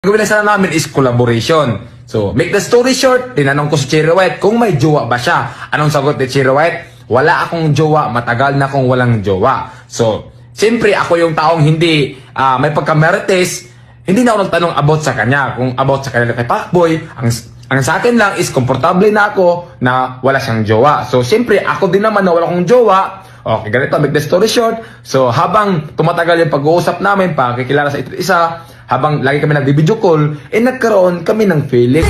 Gawin na sana namin is collaboration. So, make the story short, tinanong ko si Cherry White kung may jowa ba siya. Anong sagot ni Cherry White? Wala akong jowa, matagal na akong walang jowa. So, siyempre ako yung taong hindi may pagka-marites, hindi na ako nagtanong about sa kanya. Kung about sa kanya kay Pacboy, ang sa akin lang is komportable na ako na wala siyang jowa. So, siyempre ako din naman na wala akong jowa. Okay, ganito, make the story short. So, habang tumatagal yung pag-uusap namin, pakikilala sa isa't isa, habang lagi kami nag-video call, nagkaroon kami ng feeling.